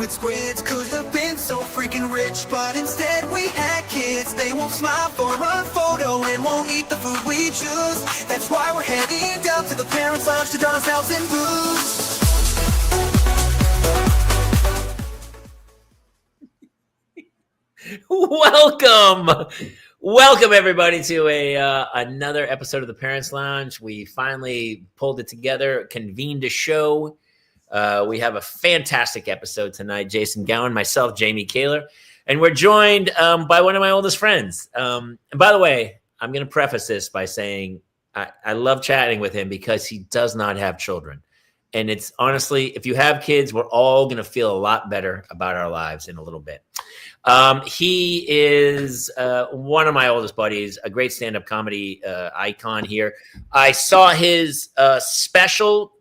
with squids. Could have been so freaking rich, but instead we had kids. They won't smile for a photo and won't eat the food we choose. That's why we're heading down to the parents' lounge to drown ourselves in booze. Welcome everybody to another episode of the Parents Lounge. We finally pulled it together, convened a show. We have a fantastic episode tonight. Jason Gowan, myself, Jamie Kaler, and we're joined by one of my oldest friends. And by the way, I'm going to preface this by saying I love chatting with him because he does not have children. And it's honestly, if you have kids, we're all going to feel a lot better about our lives in a little bit. He is one of my oldest buddies, a great stand-up comedy icon here. I saw his special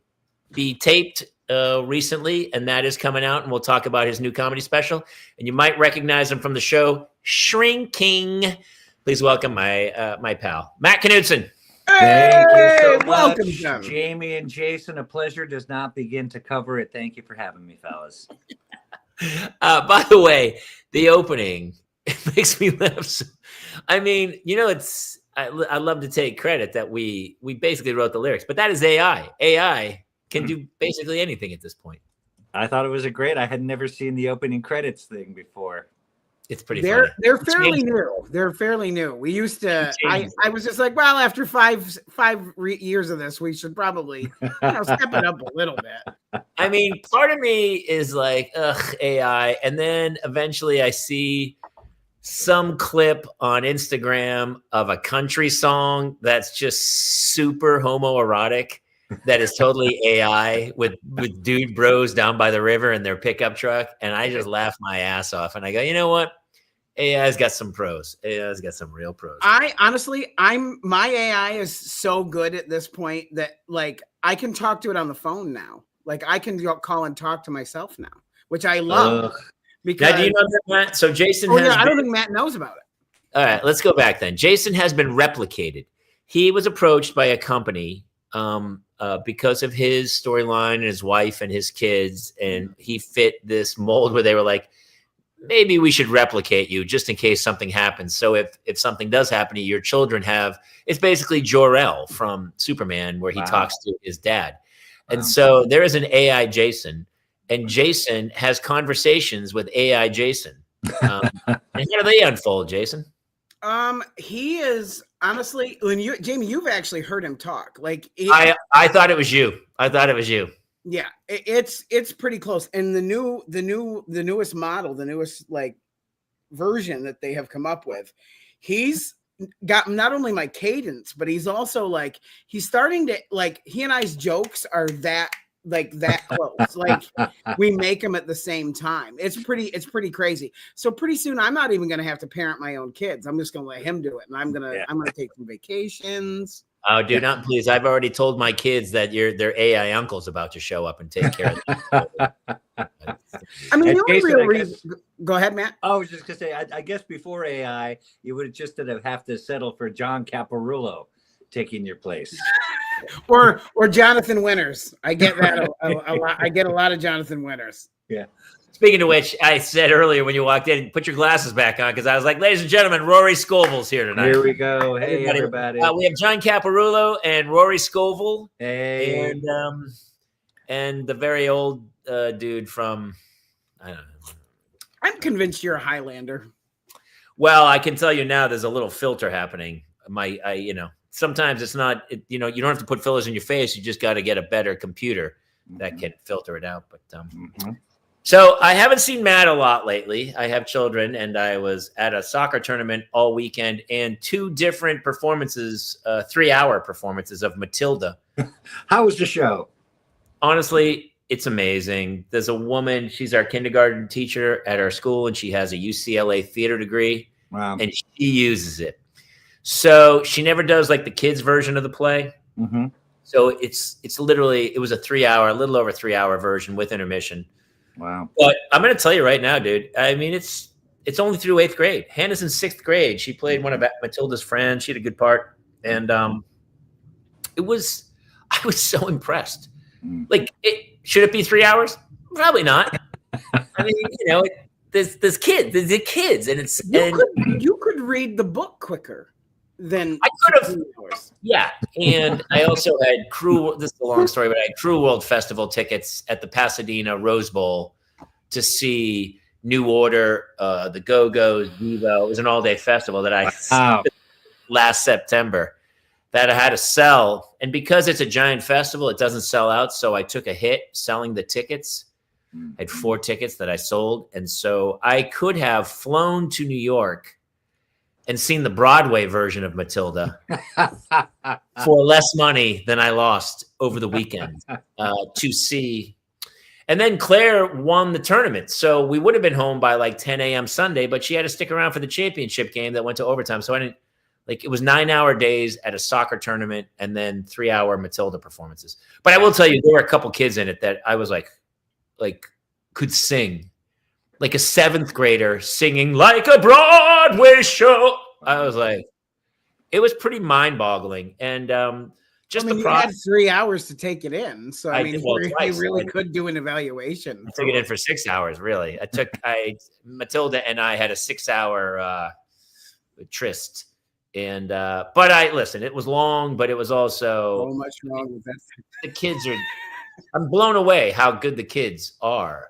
be taped recently, and that is coming out, and we'll talk about his new comedy special. And you might recognize him from the show Shrinking. Please welcome my pal, Matt Knudsen. Thank you so much, welcome, John. Jamie and Jason. A pleasure does not begin to cover it. Thank you for having me, fellas. By the way, the opening, it makes me laugh. I mean, you know, I love to take credit that we basically wrote the lyrics, but that is AI. AI can do basically anything at this point. I thought it was I had never seen the opening credits thing before. It's pretty funny. They're fairly new. They're fairly new. We used to, I was just like, well, after five years of this, we should probably step it up a little bit. I mean, part of me is like, ugh, AI. And then eventually I see some clip on Instagram of a country song that's just super homoerotic. That is totally AI with dude bros down by the river in their pickup truck. And I just laugh my ass off. And I go, you know what? AI's got some pros. AI's got some real pros. My AI is so good at this point that like I can talk to it on the phone now. Like I can call and talk to myself now, which I love. Because now, do you know that, Matt? So Jason I don't think Matt knows about it. All right, let's go back then. Jason has been replicated. He was approached by a company because of his storyline and his wife and his kids, and he fit this mold where they were like, maybe we should replicate you just in case something happens. So if something does happen to you, your children it's basically Jor-El from Superman where he talks to his dad. And so there is an AI Jason, and Jason has conversations with AI Jason. And how do they unfold, Jason? He is honestly, Jamie, you've actually heard him talk. Like I thought it was you. Yeah, it's pretty close. And the newest model, the newest like version that they have come up with, he's got not only my cadence, but he's also like he's starting to like he and I's jokes are that close. Like we make them at the same time. It's pretty crazy. So pretty soon I'm not even gonna have to parent my own kids. I'm just gonna let him do it, and I'm gonna take some vacations. Oh, do not please. I've already told my kids that their AI uncle's about to show up and take care of them. I mean, the only real reason. Go ahead, Matt. I was just going to say, I guess before AI, you would just have to settle for John Caparulo taking your place. or Jonathan Winters. I get that a lot. I get a lot of Jonathan Winters. Yeah. Speaking of which, I said earlier when you walked in, put your glasses back on because I was like, ladies and gentlemen, Rory Scovel's here tonight. Here we go. Hey, everybody. We have John Caparulo and Rory Scovel. Hey. And the very old dude from, I don't know. I'm convinced you're a Highlander. Well, I can tell you now there's a little filter happening. Sometimes it's not, you don't have to put fillers in your face. You just got to get a better computer that can filter it out. But So I haven't seen Matt a lot lately. I have children, and I was at a soccer tournament all weekend and 2 different performances, 3-hour performances of Matilda. How was the show? Honestly, it's amazing. There's a woman, she's our kindergarten teacher at our school, and she has a UCLA theater degree. Wow. And she uses it. So she never does like the kids version of the play. Mm-hmm. So it's literally, it was a 3-hour, a little over 3-hour version with intermission. Wow. But I'm going to tell you right now, dude, I mean, it's only through 8th grade. Hannah's in 6th grade. She played one of Matilda's friends. She had a good part. And I was so impressed. Like, should it be 3 hours? Probably not. I mean, there's kids, the kids, and it's you could read the book quicker than I could have. 15 hours. Yeah, and I also had Crew. This is a long story, but I had Crew World Festival tickets at the Pasadena Rose Bowl to see New Order, the Go-Go's, Devo. It was an all-day festival that I last September that I had to sell, and because it's a giant festival, it doesn't sell out. So I took a hit selling the tickets. I had 4 tickets that I sold, and so I could have flown to New York and seen the Broadway version of Matilda for less money than I lost over the weekend to see. And then Claire won the tournament. So we would have been home by like 10 a.m. Sunday, but she had to stick around for the championship game that went to overtime. So I didn't it was 9-hour days at a soccer tournament and then 3-hour Matilda performances. But I will tell you, there were a couple kids in it that I was like could sing. Like a 7th grader singing like a Broadway show. I was like, it was pretty mind-boggling. And you had 3 hours to take it in. So I mean, you really could do an evaluation. I took it in for 6 hours, really. Matilda and I had a 6-hour tryst. And but listen, it was long, but it was also so much wrong with that. The kids are I'm blown away how good the kids are.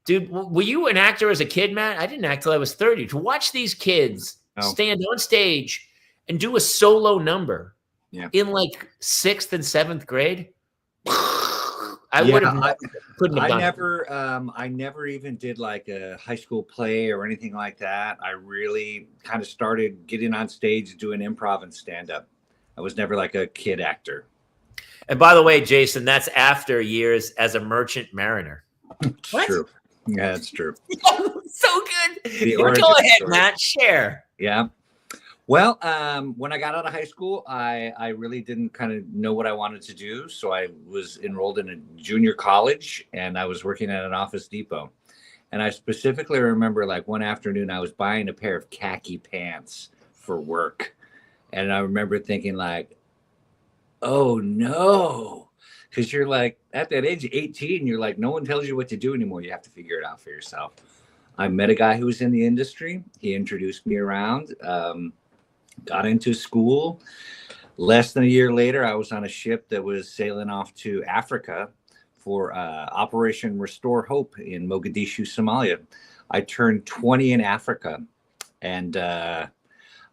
Dude, were you an actor as a kid, Matt? I didn't act till I was 30. To watch these kids stand on stage and do a solo number in like 6th and 7th grade, I never even did like a high school play or anything like that. I really kind of started getting on stage doing improv and stand-up. I was never like a kid actor. And by the way, Jason, that's after years as a merchant mariner. It's true. Yeah, that's true. So good. Go ahead, story. Matt. Share. Yeah. Well, when I got out of high school, I really didn't kind of know what I wanted to do. So I was enrolled in a junior college and I was working at an Office Depot. And I specifically remember like one afternoon I was buying a pair of khaki pants for work. And I remember thinking like, oh no. Because you're like, at that age of 18, you're like, no one tells you what to do anymore. You have to figure it out for yourself. I met a guy who was in the industry. He introduced me around, got into school. Less than a year later, I was on a ship that was sailing off to Africa for Operation Restore Hope in Mogadishu, Somalia. I turned 20 in Africa. And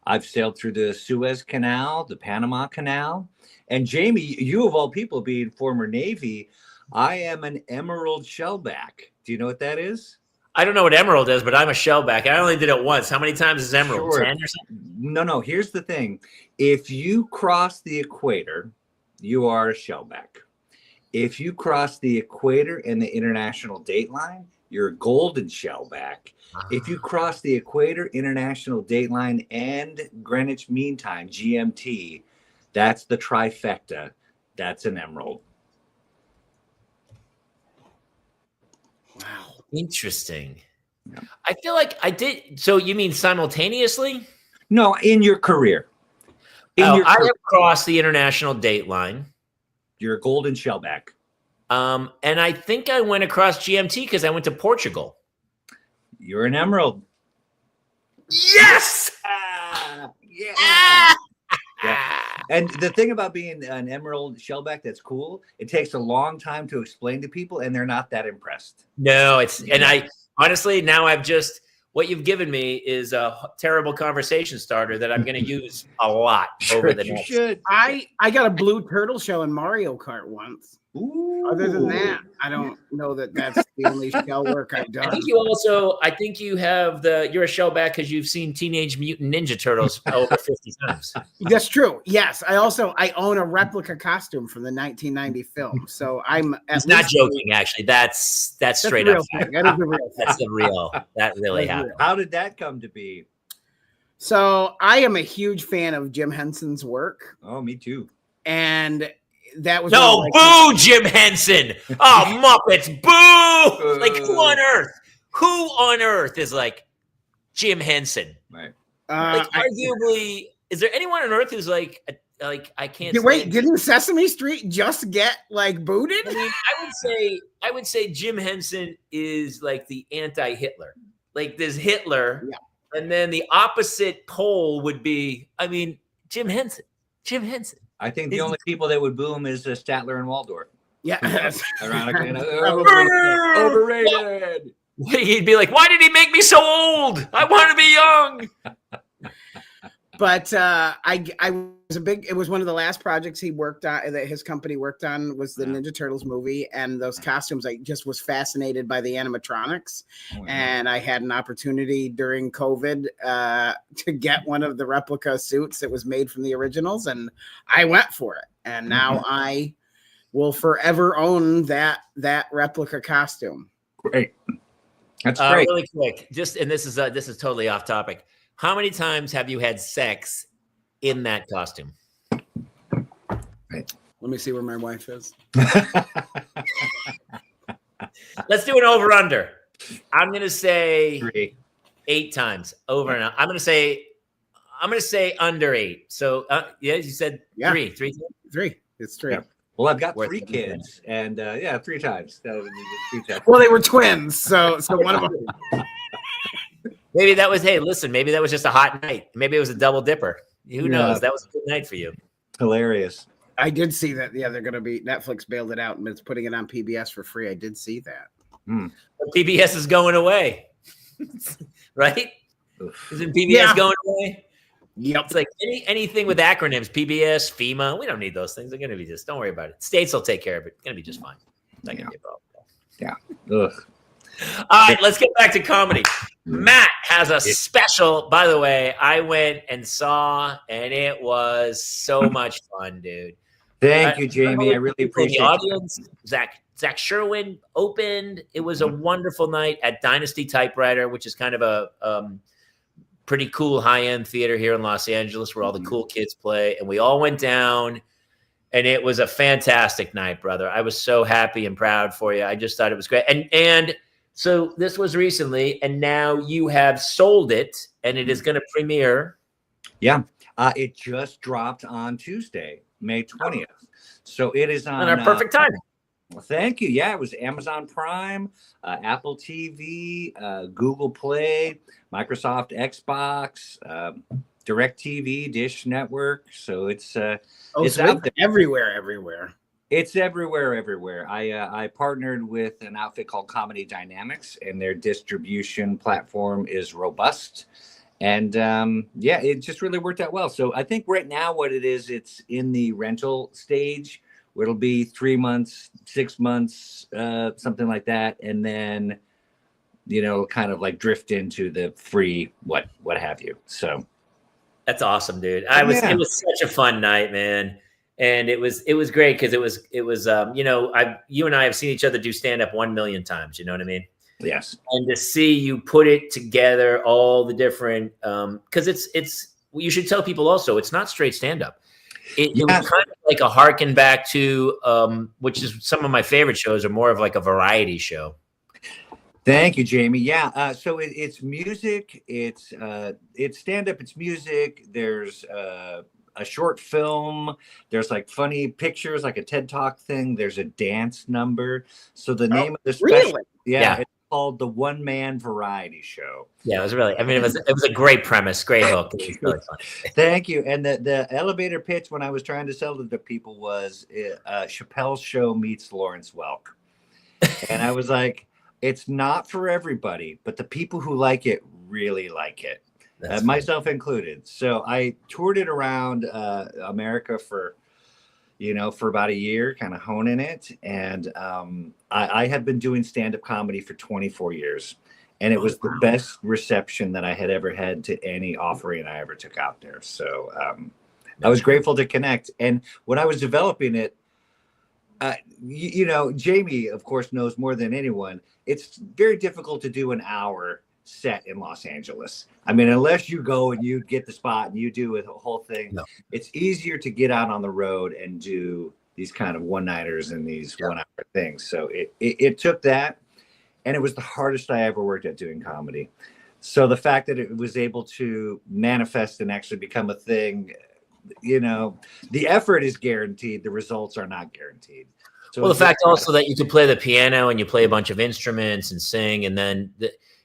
I've sailed through the Suez Canal, the Panama Canal. And Jamie, you of all people being former Navy, I am an emerald shellback. Do you know what that is? I don't know what emerald is, but I'm a shellback. I only did it once. How many times is emerald? Sure. 10 or something? No. Here's the thing. If you cross the equator, you are a shellback. If you cross the equator and the international date line, you're a golden shellback. If you cross the equator, international date line, and Greenwich Mean Time, GMT, that's the trifecta. That's an emerald. Wow. Interesting. Yeah. I feel like I did. So you mean simultaneously? No, in your career. I have crossed the international date line. You're a golden shellback. And I think I went across GMT because I went to Portugal. You're an emerald. Yes! Yeah. And the thing about being an emerald shellback that's cool, it takes a long time to explain to people and they're not that impressed. No, and I honestly, now what you've given me is a terrible conversation starter that I'm going to use a lot over the next. I got a blue turtle shell in Mario Kart once. Ooh. Other than that, I don't know that that's the only shell work I've done. I think you're a shellback because you've seen Teenage Mutant Ninja Turtles over 50 times. That's true. Yes. I own a replica costume from the 1990 film. So He's not joking, actually. That's straight up. That is the real thing. That's the real. That really happened. How did that come to be? So I am a huge fan of Jim Henson's work. Oh, me too. And that was boo Jim Henson. Oh, Muppets, boo! Like who on earth is like Jim Henson? Right. Arguably, is there anyone on earth who's like like I can't. Wait, didn't Sesame Street just get like booted? I mean, I would say Jim Henson is like the anti-Hitler. Like there's Hitler, and then the opposite pole would be, I mean, Jim Henson. Jim Henson. I think the only people that would boo him is Statler and Waldorf. Yeah. Ironically, overrated. He'd be like, "Why did he make me so old? I want to be young." But I was it was one of the last projects he worked on, that his company worked on, was the Ninja Turtles movie, and those costumes. I just was fascinated by the animatronics, and I had an opportunity during COVID to get one of the replica suits that was made from the originals, and I went for it. And now I will forever own that replica costume. Great. That's great. Really quick, and this is totally off topic. How many times have you had sex in that costume? Right. Let me see where my wife is. Let's do an over under. I'm gonna say 3. 8 times over and out. I'm gonna say under 8. So yeah, you said 3. 3. It's 3. Yeah. Well, I've got 3 kids, and 3 times. That would be 3 times. Well, they were twins, so one of them. Maybe that was, hey, listen, maybe that was just a hot night. Maybe it was a double dipper. Who knows? That was a good night for you. Hilarious. I did see that. Yeah, they're going to be, Netflix bailed it out and it's putting it on PBS for free. I did see that. But PBS is going away, right? Isn't PBS going away? Yep. It's like anything with acronyms, PBS, FEMA. We don't need those things. They're going to be don't worry about it. States will take care of it. It's going to be just fine. It's not going to be a problem. Yeah. Ugh. All right, let's get back to comedy. Matt has a special, by the way, I went and saw, and it was so much fun, dude. Thank you, Jamie. I really appreciate the audience. Zach Sherwin opened. It was a wonderful night at Dynasty Typewriter, which is kind of a pretty cool high-end theater here in Los Angeles where all the cool kids play. And we all went down, and it was a fantastic night, brother. I was so happy and proud for you. I just thought it was great. And so this was recently, and now you have sold it, and it is going to premiere. Yeah. It just dropped on Tuesday, May 20th. So it is on our perfect timing. Well, thank you. Yeah, it was Amazon Prime, Apple TV, Google Play, Microsoft Xbox, DirecTV, Dish Network. So it's it's out there. Everywhere. It's everywhere. I partnered with an outfit called Comedy Dynamics, and their distribution platform is robust. And it just really worked out well. So I think right now what it is, it's in the rental stage. It'll be 3 months, 6 months, something like that. And then, kind of like drift into the free, what have you. So that's awesome, dude. It was such a fun night, man. And it was great because it was you and I have seen each other do stand up 1 million times. You know what I mean? Yes. And to see you put it together, all the different because it's you should tell people also it's not straight stand up. It was kind of like a harken back to which is some of my favorite shows are more of like a variety show. Thank you, Jamie. Yeah. So it's music. It's stand up. It's music. There's a short film. There's like funny pictures, like a TED Talk thing. There's a dance number. So the name of the special, it's called the One Man Variety Show. Yeah, it was really. I mean, it was a great premise, great hook. It was really fun. Thank you. And the elevator pitch when I was trying to sell it to people was Chappelle's Show meets Lawrence Welk, and I was like, it's not for everybody, but the people who like it really like it. Myself included. So I toured it around America for about a year, kind of honing it. And I have been doing stand-up comedy for 24 years. And it was the best reception that I had ever had to any offering I ever took out there. So I was grateful to connect. And when I was developing it, Jamie, of course, knows more than anyone. It's very difficult to do an hour set in Los Angeles. I mean, unless you go and you get the spot and you do a whole thing, it's easier to get out on the road and do these kind of one-nighters and these 1 hour things. So it took that, and it was the hardest I ever worked at doing comedy. So the fact that it was able to manifest and actually become a thing the effort is guaranteed. The results are not guaranteed. So well, the fact also that you could play the piano and you play a bunch of instruments and sing, and then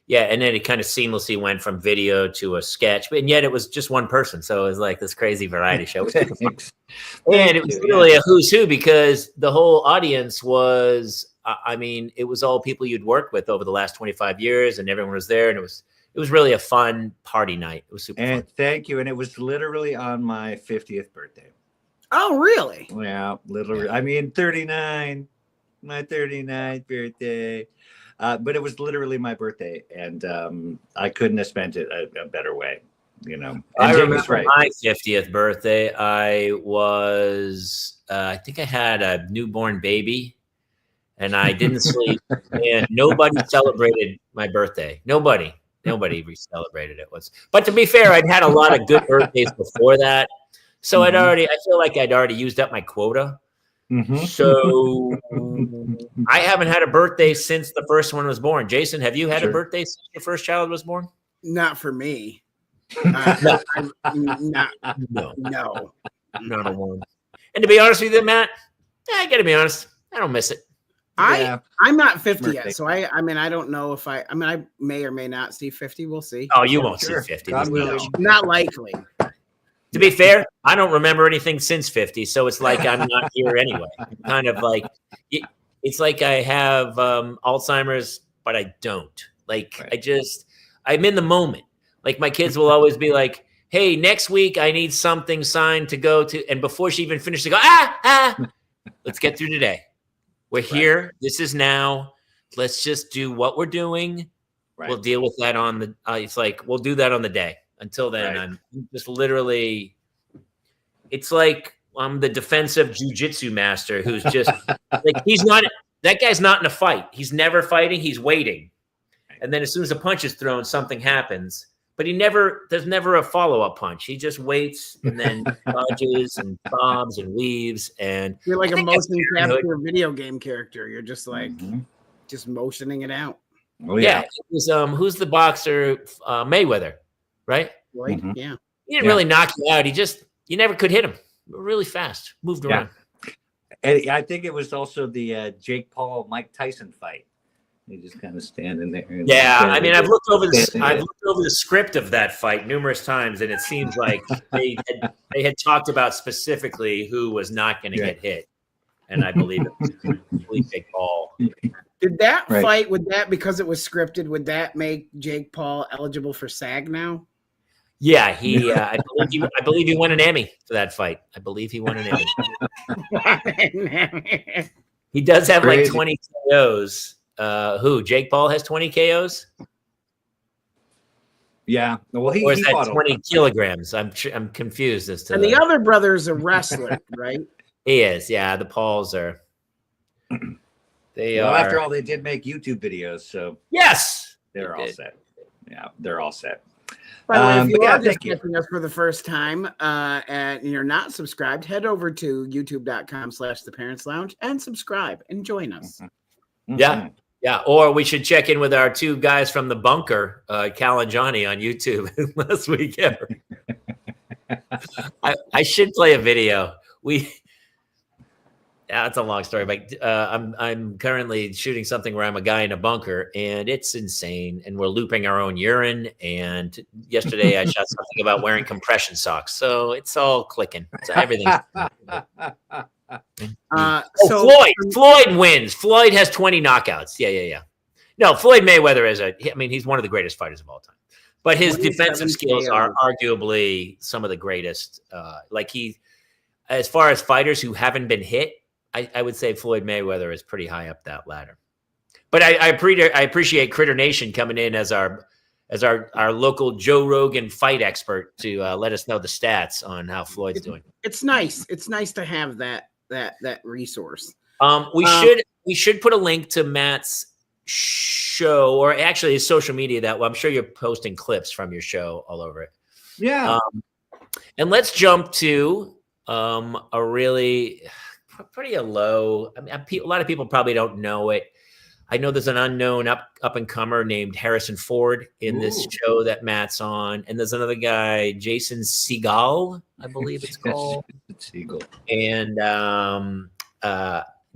and then it kind of seamlessly went from video to a sketch, and yet it was just one person, so it was like this crazy variety show. And it was really a who's who, because the whole audience was, it was all people you'd worked with over the last 25 years, and everyone was there, and it was really a fun party night. It was super fun. Thank you. And it was literally on my 50th birthday. Oh, really? Yeah, literally. 39, my 39th birthday. But it was literally my birthday, and I couldn't have spent it a better way, And I remember my 50th birthday. I think I had a newborn baby, and I didn't sleep, and nobody celebrated my birthday. Nobody celebrated it. But to be fair, I'd had a lot of good birthdays before that. So I feel like I'd already used up my quota. Mm-hmm. So I haven't had a birthday since the first one was born. Jason, have you had a birthday since your first child was born? Not for me. No. Not a one. And to be honest with you, Matt, I got to be honest, I don't miss it. I'm not 50 yet, so I don't know if I may or may not see 50. We'll see. Oh, you won't see 50. Not likely. To be fair, I don't remember anything since 50, so it's like I'm not here anyway. Kind of like it's like I have Alzheimer's, but I don't. Like I'm in the moment. Like my kids will always be like, "Hey, next week I need something signed to go to," and before she even finishes, they go, let's get through today. We're here. This is now. Let's just do what we're doing. Right. We'll deal with that on the. It's like we'll do that on the day. Until then, I'm just literally. It's like I'm the defensive jujitsu master who's just like he's not. That guy's not in a fight. He's never fighting. He's waiting, and then as soon as a punch is thrown, something happens. But there's never a follow-up punch. He just waits and then dodges and bombs and weaves. And you're like a motion capture video game character. You're just like just motioning it out. Oh yeah. It was, who's the boxer? Mayweather, right? Right. Mm-hmm. Yeah. He didn't really knock you out. You never could hit him. Really fast, moved around. And I think it was also the Jake Paul Mike Tyson fight. You just kind of standing there. I've looked over the script of that fight numerous times, and it seems like they had talked about specifically who was not going to get hit, and I believe it was Jake Paul. Did that fight, because it was scripted, would that make Jake Paul eligible for SAG now? Yeah, I believe he won an Emmy for that fight. I believe he won an Emmy. He does have like 20 KOs. Jake Paul has 20 KOs? Yeah. Well, or is that 20 kilograms? I'm confused as to. And the other brother's a wrestler, right? He is. Yeah, the Pauls are. They are. After all, they did make YouTube videos, so yes, they're all set. Yeah, they're all set. By the way, if you are just catching us for the first time and you're not subscribed, head over to youtube.com/The Parents Lounge and subscribe and join us. Yeah. Yeah. Or we should check in with our two guys from the bunker, Cal and Johnny, on YouTube last week. I should play a video. That's a long story, but I'm currently shooting something where I'm a guy in a bunker, and it's insane. And we're looping our own urine. And yesterday I shot something about wearing compression socks, so it's all clicking. So everything's. Floyd wins. Floyd has 20 knockouts. Yeah. No, Floyd Mayweather he's one of the greatest fighters of all time. But his defensive skills are arguably some of the greatest. As far as fighters who haven't been hit, I would say Floyd Mayweather is pretty high up that ladder. But I appreciate Critter Nation coming in as our local Joe Rogan fight expert to let us know the stats on how Floyd's doing. It's nice. It's nice to have that resource. We should put a link to Matt's show, or actually his social media. I'm sure you're posting clips from your show all over it. Yeah. And let's jump to a really pretty low. A lot of people probably don't know it. I know there's an unknown up and comer named Harrison Ford in this show that Matt's on, and there's another guy, Jason Segel, I believe it's called. Segel. And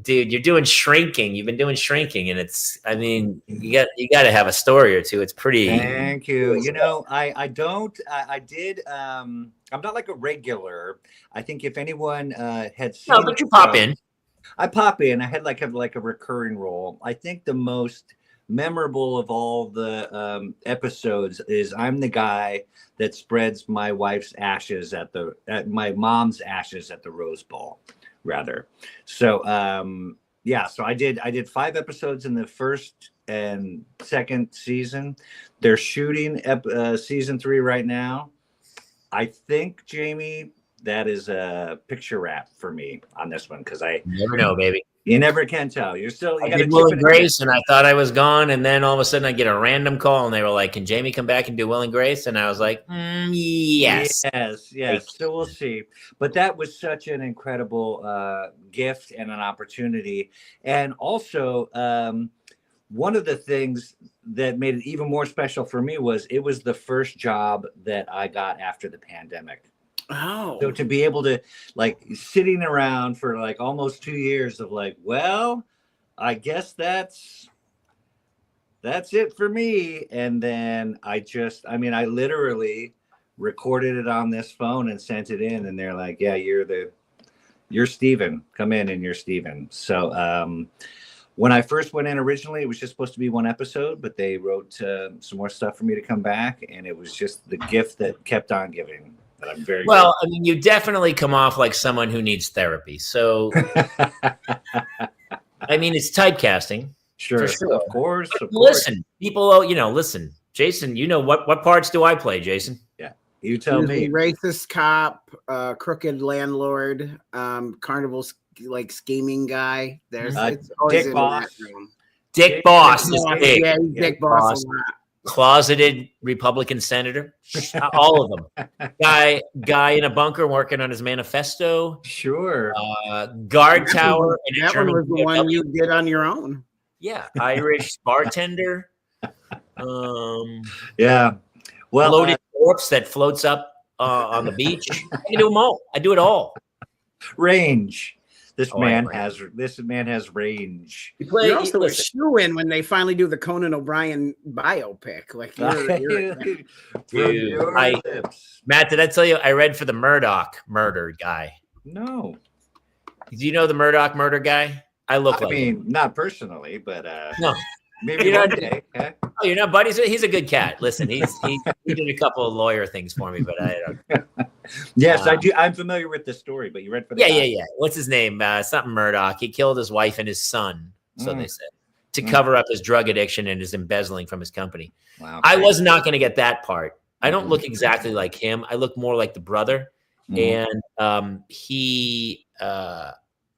dude, you're doing Shrinking. You've been doing Shrinking, and it's, I mean, you got to have a story or two. It's pretty. Thank you. You know, I did. I'm not like a regular. I think if anyone had seen, No, but you pop in. I pop in. I had like a recurring role. I think the most memorable of all the episodes is I'm the guy that spreads my wife's ashes at my mom's ashes at the Rose Bowl, rather. So yeah, so I did 5 episodes in the first and second season. They're shooting season 3 right now. I think, Jamie, that is a picture wrap for me on this one, because You never know, baby. you never can tell. I did Will and Grace, and I thought I was gone, and then all of a sudden I get a random call, and they were like, "Can Jamie come back and do Will and Grace?" And I was like, "Yes, yes." So we'll see. But that was such an incredible gift and an opportunity, and also one of the things that made it even more special for me was it was the first job that I got after the pandemic. Oh, So to be able to, like, sitting around for like almost 2 years of like, well, I guess that's it for me. And then I literally recorded it on this phone and sent it in, and they're like, yeah, you're Steven. Come in and you're Steven. So when I first went in originally, it was just supposed to be 1 episode, but they wrote some more stuff for me to come back, and it was just the gift that kept on giving. I'm very well. I mean, you definitely come off like someone who needs therapy. So, I mean, it's typecasting. Sure. Of course. Listen, people, listen, Jason, what parts do I play, Jason? Yeah. You tell me. Racist cop, crooked landlord, carnival like scheming guy. There's it's always Dick Boss. Dick Boss is big. Yeah, Dick Boss. Closeted Republican senator, all of them. Guy in a bunker working on his manifesto. Sure. Guard tower. That one was the one you did on your own. Yeah, Irish bartender. Yeah. Well, floated corpse that floats up on the beach. I can do them all. I do it all. Range. This man has range. You're also a shoe-in when they finally do the Conan O'Brien biopic. Like, Matt, did I tell you I read for the Murdoch murder guy? No. Do you know the Murdoch murder guy? I mean, him. Not personally, but no. Maybe one day. Okay. Oh, you're not buddies? He's a good cat. Listen, he did a couple of lawyer things for me, but I don't. Yes, I do. I'm familiar with the story, but you read for the Yeah. What's his name? Something Murdoch. He killed his wife and his son, so they said, to cover up his drug addiction and his embezzling from his company. Wow. I was not going to get that part. I don't look exactly like him. I look more like the brother, and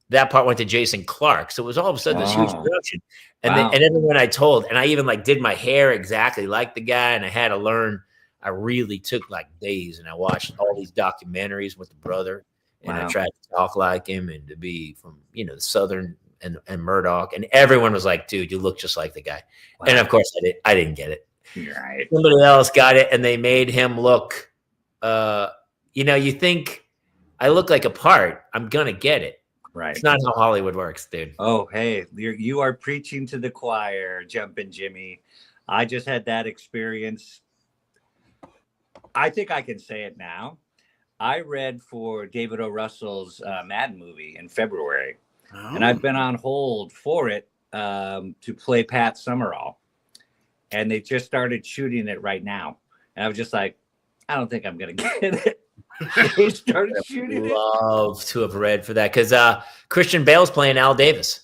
that part went to Jason Clark. So it was all of a sudden this huge production. And then, and everyone I told, and I even like did my hair exactly like the guy, and I had to learn. I really took like days, and I watched all these documentaries with the brother, and I tried to talk like him and to be from, the Southern and Murdoch, and everyone was like, dude, you look just like the guy. Wow. And of course I didn't get it. Right. Somebody else got it, and they made him look, you think I look like a part, I'm going to get it. Right. It's not how Hollywood works, dude. Oh, hey, you are preaching to the choir, Jumpin' Jimmy. I just had that experience. I think I can say it now. I read for David O. Russell's Madden movie in February, and I've been on hold for it to play Pat Summerall. And they just started shooting it right now. And I was just like, I don't think I'm going to get it. They started shooting it. Love to have read for that, because Christian Bale's playing Al Davis.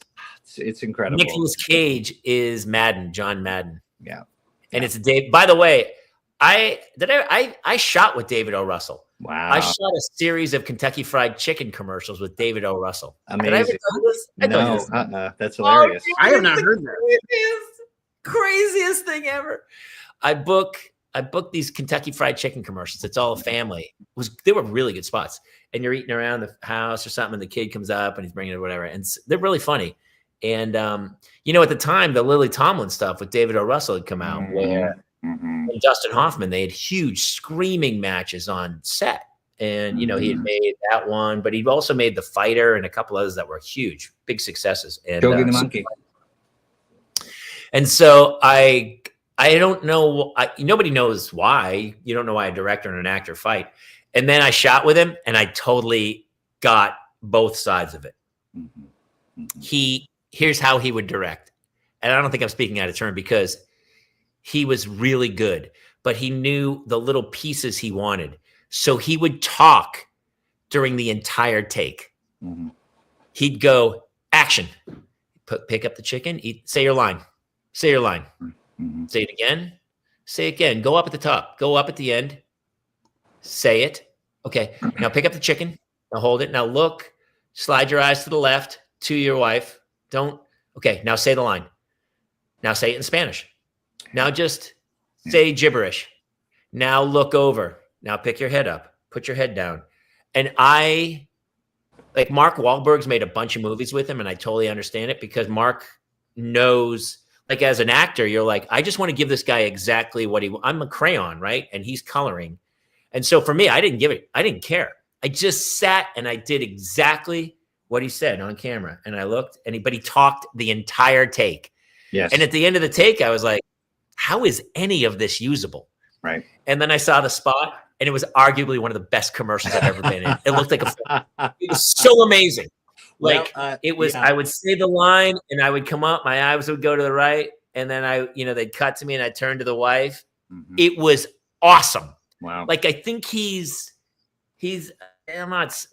It's incredible. Nicolas Cage is Madden, John Madden. Yeah. And it's Dave. By the way, I shot with David O. Russell. Wow. I shot a series of Kentucky Fried Chicken commercials with David O. Russell. Amazing. Did I ever tell you this? No, that's hilarious. I have not heard that. Craziest thing ever. I book these Kentucky Fried Chicken commercials. It's all a family. They were really good spots. And you're eating around the house or something, and the kid comes up and he's bringing it, whatever. And they're really funny. And at the time, the Lily Tomlin stuff with David O. Russell had come out, where and Dustin Hoffman, they had huge screaming matches on set. And, he had made that one, but he also made The Fighter and a couple others that were huge, big successes. And Jogi the Monkey. And so I don't know. Nobody knows why. You don't know why a director and an actor fight. And then I shot with him, and I totally got both sides of it. Here's how he would direct. And I don't think I'm speaking out of turn, because he was really good, but he knew the little pieces he wanted. So he would talk during the entire take. He'd go, action, pick up the chicken, say your line, say your line, say it again, go up at the top, go up at the end, say it. Okay, now pick up the chicken, now hold it, now look, slide your eyes to the left, to your wife. Okay, now say the line. Now say it in Spanish. Now just say gibberish. Now look over. Now pick your head up. Put your head down. And Mark Wahlberg's made a bunch of movies with him, and I totally understand it, because Mark knows, as an actor, you're like, I just want to give this guy exactly what I'm a crayon, right? And he's coloring. And so for me, I didn't care. I just sat and I did exactly what he said on camera. And I looked, but he talked the entire take. Yes. And at the end of the take, I was like, how is any of this usable? Right. And then I saw the spot, and it was arguably one of the best commercials I've ever been in. It looked like it was so amazing. It was, yeah. I would say the line, and I would come up, my eyes would go to the right, and then they'd cut to me, and I'd turn to the wife. It was awesome. Wow. I think he's I'm not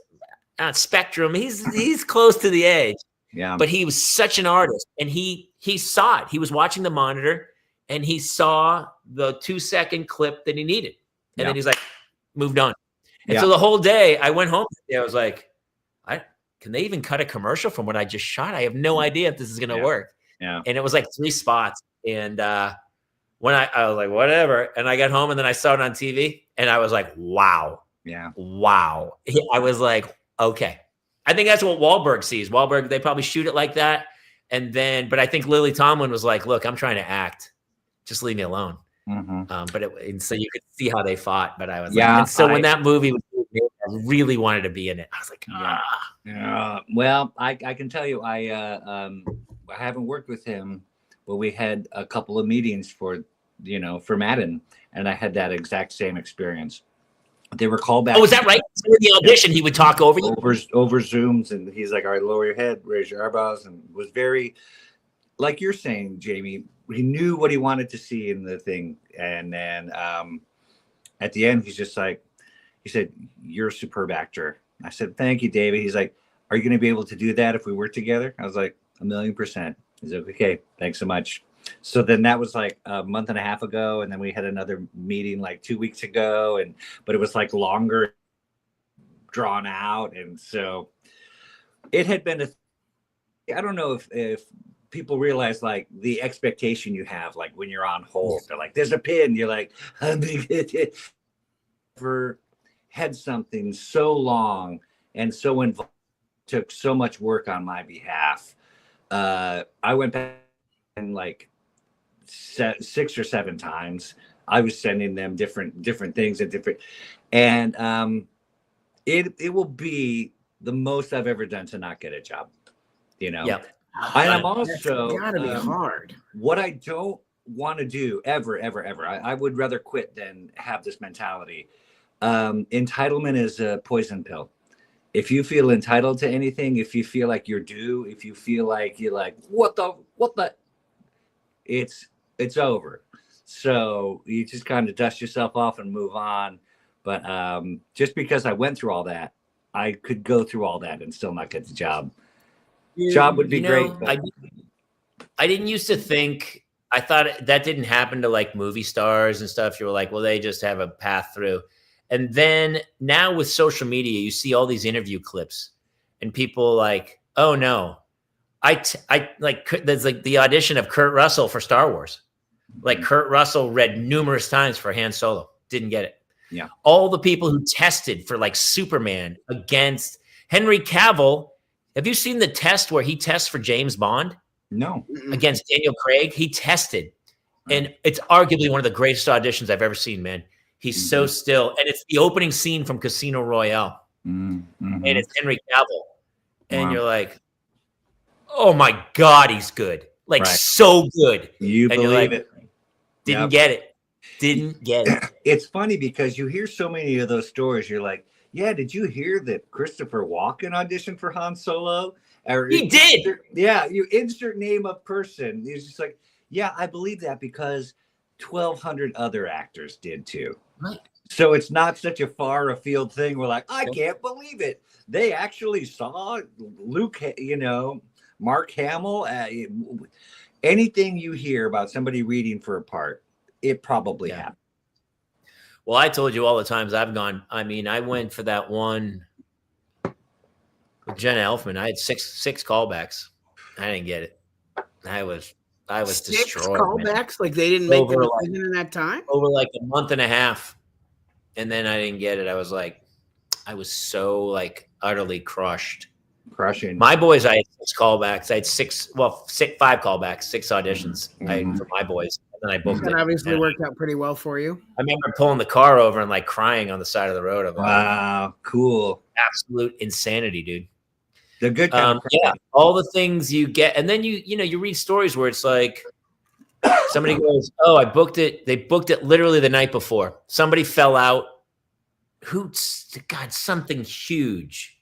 spectrum. He's close to the edge. Yeah. But he was such an artist, and he saw it. He was watching the monitor, and he saw the 2-second clip that he needed. And then he's like, moved on. And so the whole day I went home, I was like, can they even cut a commercial from what I just shot? I have no idea if this is going to work. Yeah. And it was 3 spots. And when I was like, whatever. And I got home, and then I saw it on TV, and I was like, wow. Yeah. Wow. I was like, okay. I think that's what Wahlberg sees. Wahlberg, they probably shoot it like that. And then, but I think Lily Tomlin was like, look, I'm trying to act. Just leave me alone. And so you could see how they fought. But I was like, and so when that movie was made, I really wanted to be in it. I was like, Yeah. Well, I can tell you, I haven't worked with him, but we had a couple of meetings for Madden, and I had that exact same experience. They were called back. Oh, is that right? So in the audition, he would talk over you? Over Zooms, and he's like, all right, lower your head, raise your eyebrows, and was very, like you're saying, Jamie, he knew what he wanted to see in the thing. And then at the end, he's just like, he said, you're a superb actor. I said, thank you, David. He's like, are you going to be able to do that if we work together? I was like, 1,000,000%. He's like, okay, thanks so much. So then that was like a month and a half ago. And then we had another meeting 2 weeks ago. But it was longer, drawn out. And so it had been I don't know if people realize the expectation you have, when you're on hold, they're like, there's a pin. You're like, never had something so long and so involved, took so much work on my behalf. I went back and 6 or 7 times. I was sending them different things and it will be the most I've ever done to not get a job, Yeah. And I'm also it's gotta be hard. What I don't want to do ever, I would rather quit than have this mentality. Entitlement is a poison pill. If you feel entitled to anything, if you feel like you're due, if you feel like you're like, what the, it's over. So you just kind of dust yourself off and move on. But just because I went through all that, I could go through all that and still not get the job. Job would be great. But I didn't used to think, I thought that didn't happen to movie stars and stuff. You were like, well, they just have a path through. And then now with social media, you see all these interview clips and people oh no, there's the audition of Kurt Russell for Star Wars. Kurt Russell read numerous times for Han Solo, didn't get it. Yeah. All the people who tested for Superman against Henry Cavill Have you seen the test where he tests for James Bond No. against Daniel Craig? He tested, and it's arguably one of the greatest auditions I've ever seen, man. He's so still, and it's the opening scene from Casino Royale, and it's Henry Cavill, and you're like, oh my God, he's good. Like so good. You and believe it. Didn't get it. Didn't get it. It's funny because you hear so many of those stories. You're like, yeah, did you hear that Christopher Walken auditioned for Han Solo? Or he did. Yeah, you insert name of person. He's just like, yeah, I believe that because 1,200 other actors did too. Right. So it's not such a far afield thing. We're like, I can't believe it. They actually saw Luke, Mark Hamill. Anything you hear about somebody reading for a part, it probably happened. Well, I told you all the times I've gone. I mean, I went for that one with Jenna Elfman. I had six callbacks. I didn't get it. I was destroyed. Callbacks, like they didn't make the decision in that time. Over like a month and a half, and then I didn't get it. I was so like utterly crushed. Crushing. My boys, I had 6 callbacks. I had 5 callbacks, 6 auditions for my boys. And then I booked it. That obviously worked out pretty well for you. I remember pulling the car over and like crying on the side of the road. Wow, cool. Absolute insanity, dude. The good kind of all the things you get. And then you read stories where it's like somebody goes, oh, I booked it. They booked it literally the night before. Somebody fell out. Something huge.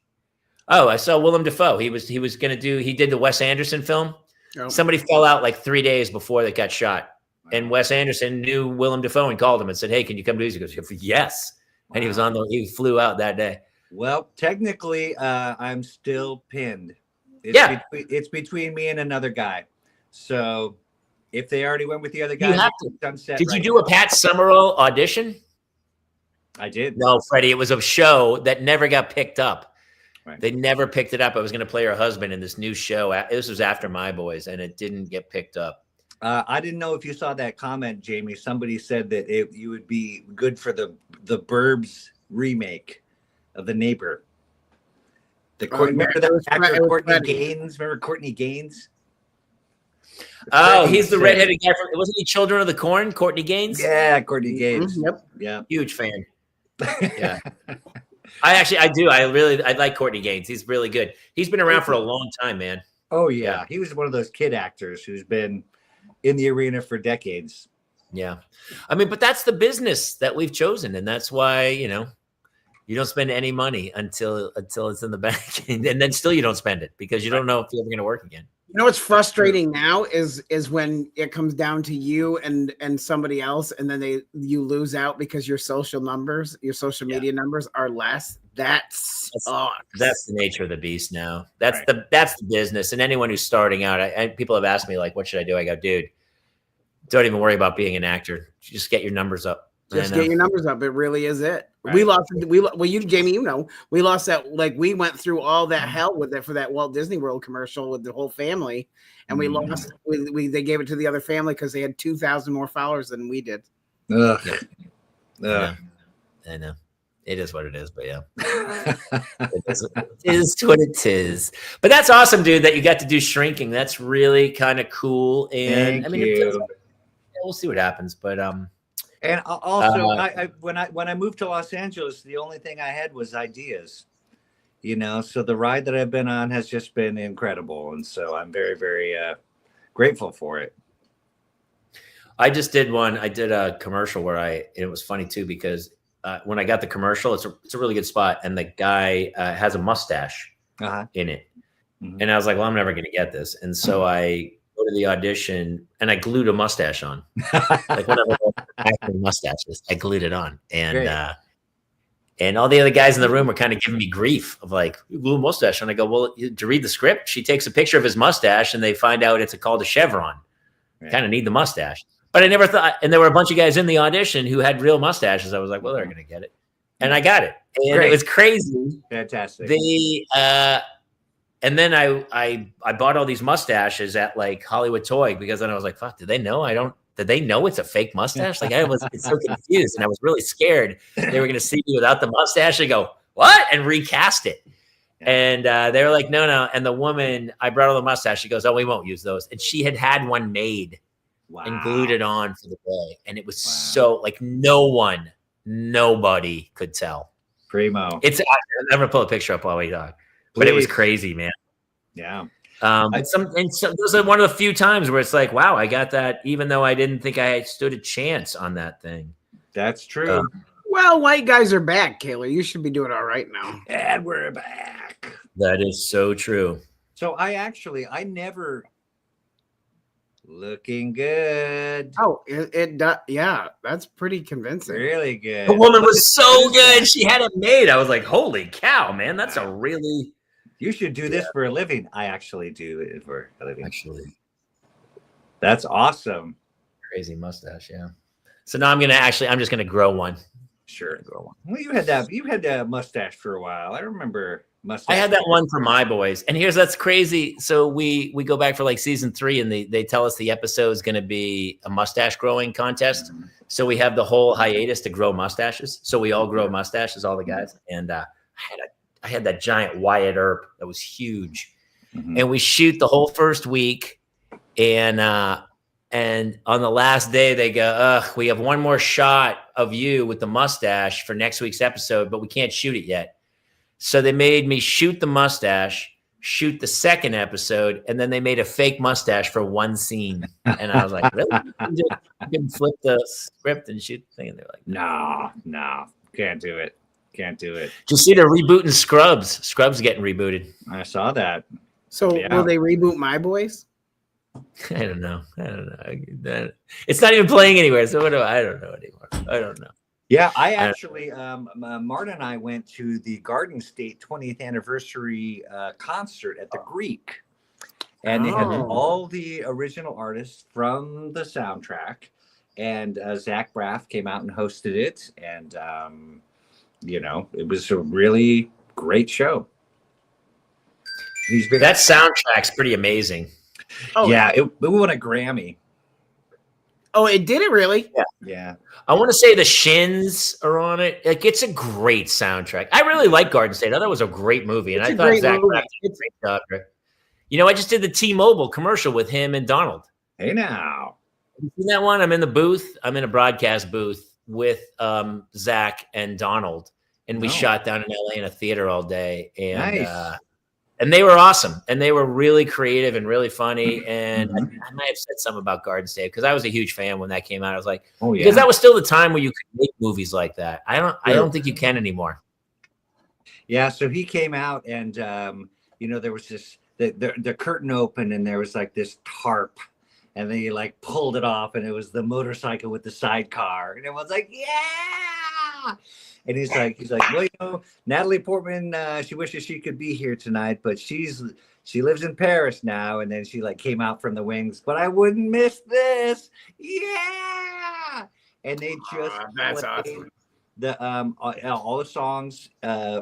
Oh, I saw Willem Dafoe. He did the Wes Anderson film. Oh. Somebody fell out like 3 days before they got shot. Wow. And Wes Anderson knew Willem Dafoe and called him and said, hey, can you come do this? He goes, yes. Wow. And he flew out that day. Well, technically, I'm still pinned. It's between me and another guy. So if they already went with the other guy, did you do a Pat Summerall audition? I did. No, Freddie, it was a show that never got picked up. Right. They never picked it up. I was going to play her husband in this new show. This was after My Boys, and it didn't get picked up. I didn't know if you saw that comment, Jamie. Somebody said that you would be good for the Burbs remake of The Neighbor. Remember that actor Courtney Gaines? Remember Courtney Gaines? Oh, he's the redheaded guy from. Wasn't he Children of the Corn? Courtney Gaines. Yeah, Courtney Gaines. Mm-hmm. Yep. Yeah. Huge fan. Yeah. I do. I like Courtney Gaines. He's really good. He's been around for a long time, man. Oh yeah. He was one of those kid actors who's been in the arena for decades. Yeah. I mean, but that's the business that we've chosen. And that's why, you don't spend any money until it's in the bank. And then still you don't spend it because you don't know if you're ever going to work again. You know what's frustrating now is when it comes down to you and somebody else, and then you lose out because your social media numbers are less. That sucks. That's the nature of the beast now. That's the business. And anyone who's starting out, people have asked me like, what should I do? I go, dude, don't even worry about being an actor. Just get your numbers up. Get your numbers up. It really is it. Right. We lost, Jamie, we lost that. Like we went through all that hell with it for that Walt Disney World commercial with the whole family, and we lost. They gave it to the other family because they had 2,000 more followers than we did. Ugh. I know. It is what it is, but yeah, it is what it is. But that's awesome, dude. That you got to do shrinking. That's really kind of cool. And Thank you. We'll see what happens, but And also, when I moved to Los Angeles, the only thing I had was ideas, So the ride that I've been on has just been incredible, and so I'm very, very grateful for it. I just did one. I did a commercial where it was funny too because when I got the commercial, it's a really good spot, and the guy has a mustache in it, and I was like, well, I'm never going to get this, and so I go to the audition and I glued a mustache on, like whatever acting mustaches. I glued it on, and all the other guys in the room were kind of giving me grief of like, you glue a mustache, and I go, well, to read the script, she takes a picture of his mustache, and they find out it's called a chevron. Right. Kind of need the mustache, but I never thought. And there were a bunch of guys in the audition who had real mustaches. I was like, well, they're going to get it, and I got it, and it was crazy, fantastic. And then I bought all these mustaches at like Hollywood Toy because then I was like, fuck, did they know did they know it's a fake mustache? Like I was so confused and I was really scared they were going to see me without the mustache and go, what? And recast it. And they were like, no. And the woman, I brought her the mustache. She goes, oh, we won't use those. And she had one made and glued it on for the day. And it was so like nobody could tell. Primo. I'm never pull a picture up while we talk, but it was crazy, man. Yeah. Those are one of the few times where it's like, wow, I got that, even though I didn't think I stood a chance on that thing. That's true. Well, white guys are back, Kayla. You should be doing all right now. And we're back. That is so true. So I never looking good. Oh, it does. Yeah, that's pretty convincing. Really good. The woman was so good. She had it made. I was like, holy cow, man. That's a really... You should do this for a living. I actually do it for a living. Actually. That's awesome. Crazy mustache, yeah. So now I'm just gonna grow one. Sure. Well, you had that mustache for a while. I remember mustache. I had that one for my boys. And that's crazy. So we go back for like season 3 and they tell us the episode is going to be a mustache growing contest. Mm-hmm. So we have the whole hiatus to grow mustaches. So we all grow mustaches, all the guys. And I had that giant Wyatt Earp that was huge. Mm-hmm. And we shoot the whole first week. And on the last day, they go, we have one more shot of you with the mustache for next week's episode, but we can't shoot it yet. So they made me shoot the mustache, shoot the second episode, and then they made a fake mustache for one scene. And I was like, really? You can flip the script and shoot the thing. And they're like, no, can't do it. Can't do it. Did you see they're rebooting Scrubs? Scrubs getting rebooted. I saw that. So will they reboot My Boys? I don't know. It's not even playing anywhere. So I don't know anymore. I don't know. Yeah, I actually, Marta and I went to the Garden State 20th anniversary concert at the Greek. And they had all the original artists from the soundtrack. And Zach Braff came out and hosted it. And, it was a really great show. That soundtrack's pretty amazing. Oh yeah, it won a Grammy. Oh, it did it really? Yeah. I want to say the Shins are on it. Like, it's a great soundtrack. I really like Garden State. I thought it was a great movie, and I thought Zach Braff did a great job. I just did the T-Mobile commercial with him and Donald. Hey now, you seen that one? I'm in the booth. I'm in a broadcast booth with Zach and Donald, and we shot down in LA in a theater all day. And nice. And they were awesome, and they were really creative and really funny. And I might have said something about Garden State because I was a huge fan when that came out. I was like, because that was still the time where you could make movies like that. I don't think you can anymore. Yeah, so he came out, and there was this the curtain opened, and there was like this tarp, and then he like pulled it off, and it was the motorcycle with the sidecar, and everyone's like, yeah. And he's like, well, Natalie Portman, she wishes she could be here tonight, but she lives in Paris now. And then she like came out from the wings, but I wouldn't miss this. Yeah. And they just that's awesome. The all the songs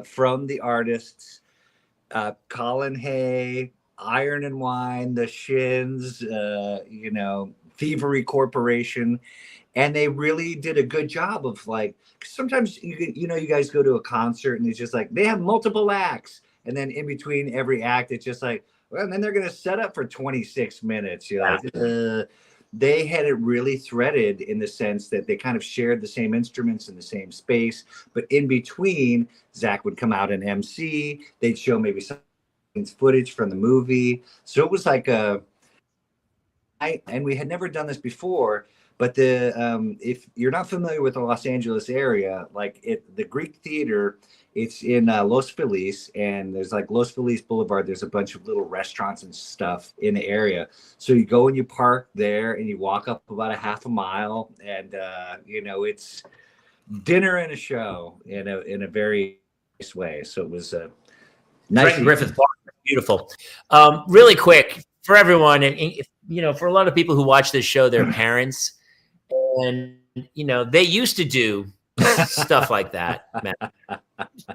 from the artists, Colin Hay, Iron and Wine, the Shins, Thievery Corporation. And they really did a good job of like, sometimes you guys go to a concert and it's just like they have multiple acts, and then in between every act it's just like, well, and then they're gonna set up for 26 minutes. They had it really threaded in the sense that they kind of shared the same instruments in the same space, but in between Zach would come out and MC. They'd show maybe some footage from the movie, so it was like and we had never done this before. But if you're not familiar with the Los Angeles area, like the Greek Theater, it's in Los Feliz, and there's like Los Feliz Boulevard. There's a bunch of little restaurants and stuff in the area. So you go and you park there, and you walk up about a half a mile, and it's dinner and a show in a very nice way. So it was nice. Right in Griffith Park, beautiful. Really quick for everyone, and for a lot of people who watch this show, their parents. And, they used to do stuff like that, man.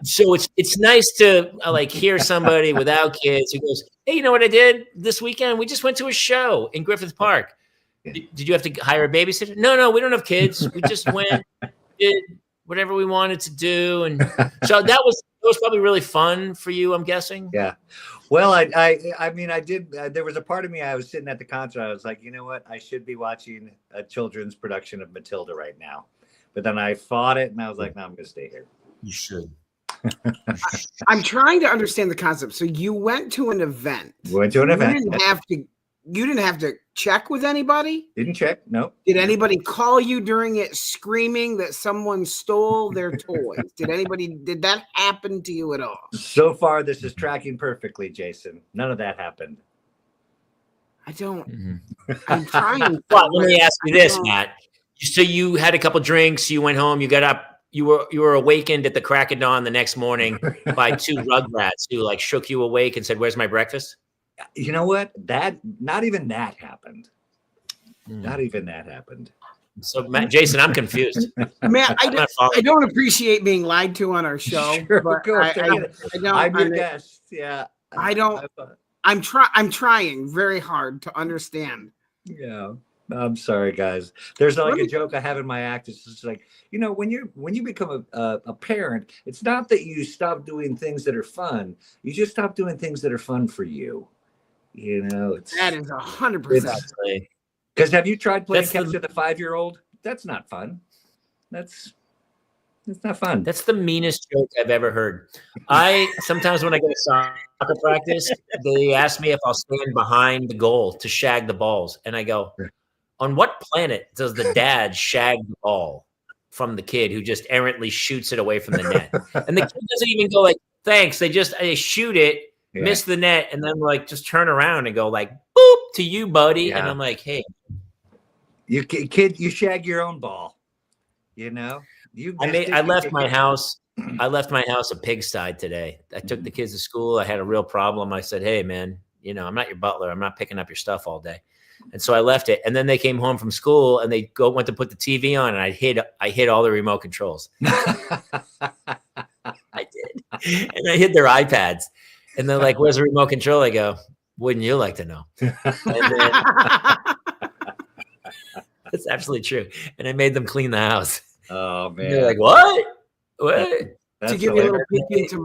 So it's nice to like hear somebody without kids who goes, hey, you know what I did this weekend? We just went to a show in Griffith Park. Did you have to hire a babysitter? No, we don't have kids. We just went, did whatever we wanted to do. And so those was probably really fun for you, I'm guessing. Yeah. Well, I mean, I did. There was a part of me. I was sitting at the concert. I was like, you know what? I should be watching a children's production of Matilda right now. But then I fought it, and I was like, no, I'm going to stay here. You should. I'm trying to understand the concept. So you went to an event. Went to an event. You didn't have to check with anybody? Didn't check. No. Did anybody call you during it screaming that someone stole their toys? Did that happen to you at all? So far, this is tracking perfectly, Jason. None of that happened. I don't. Mm-hmm. I'm trying. Well, let me ask you this, Matt. So you had a couple drinks, you went home, you got up, you were awakened at the crack of dawn the next morning by two rugrats who like shook you awake and said, "Where's my breakfast?" You know what? Not even that happened. Not even that happened. So, Jason, I'm confused. Man, I don't appreciate being lied to on our show. Sure, but I'm your guest. Yeah. I don't. I'm trying very hard to understand. Yeah. I'm sorry, guys. There's like a joke I have in my act. It's just like, when you become a parent, it's not that you stop doing things that are fun. You just stop doing things that are fun for you. That is 100%. Because have you tried playing catch with a 5-year-old? That's not fun. That's not fun. That's the meanest joke I've ever heard. Sometimes when I go to soccer practice, they ask me if I'll stand behind the goal to shag the balls, and I go, on what planet does the dad shag the ball from the kid who just errantly shoots it away from the net? And the kid doesn't even go like, thanks. They shoot it, miss the net, and then like just turn around and go like, boop to you, buddy. Yeah. And I'm like, hey. You shag your own ball. I left my house. I left my house a pigsty today. I took the kids to school. I had a real problem. I said, hey, man, I'm not your butler. I'm not picking up your stuff all day. And so I left it. And then they came home from school and they went to put the TV on, and I hid all the remote controls. I did. And I hid their iPads. And they're like, where's the remote control? I go, wouldn't you like to know? And then, that's absolutely true. And I made them clean the house. Oh, man. And they're like, what? To give you a little peek into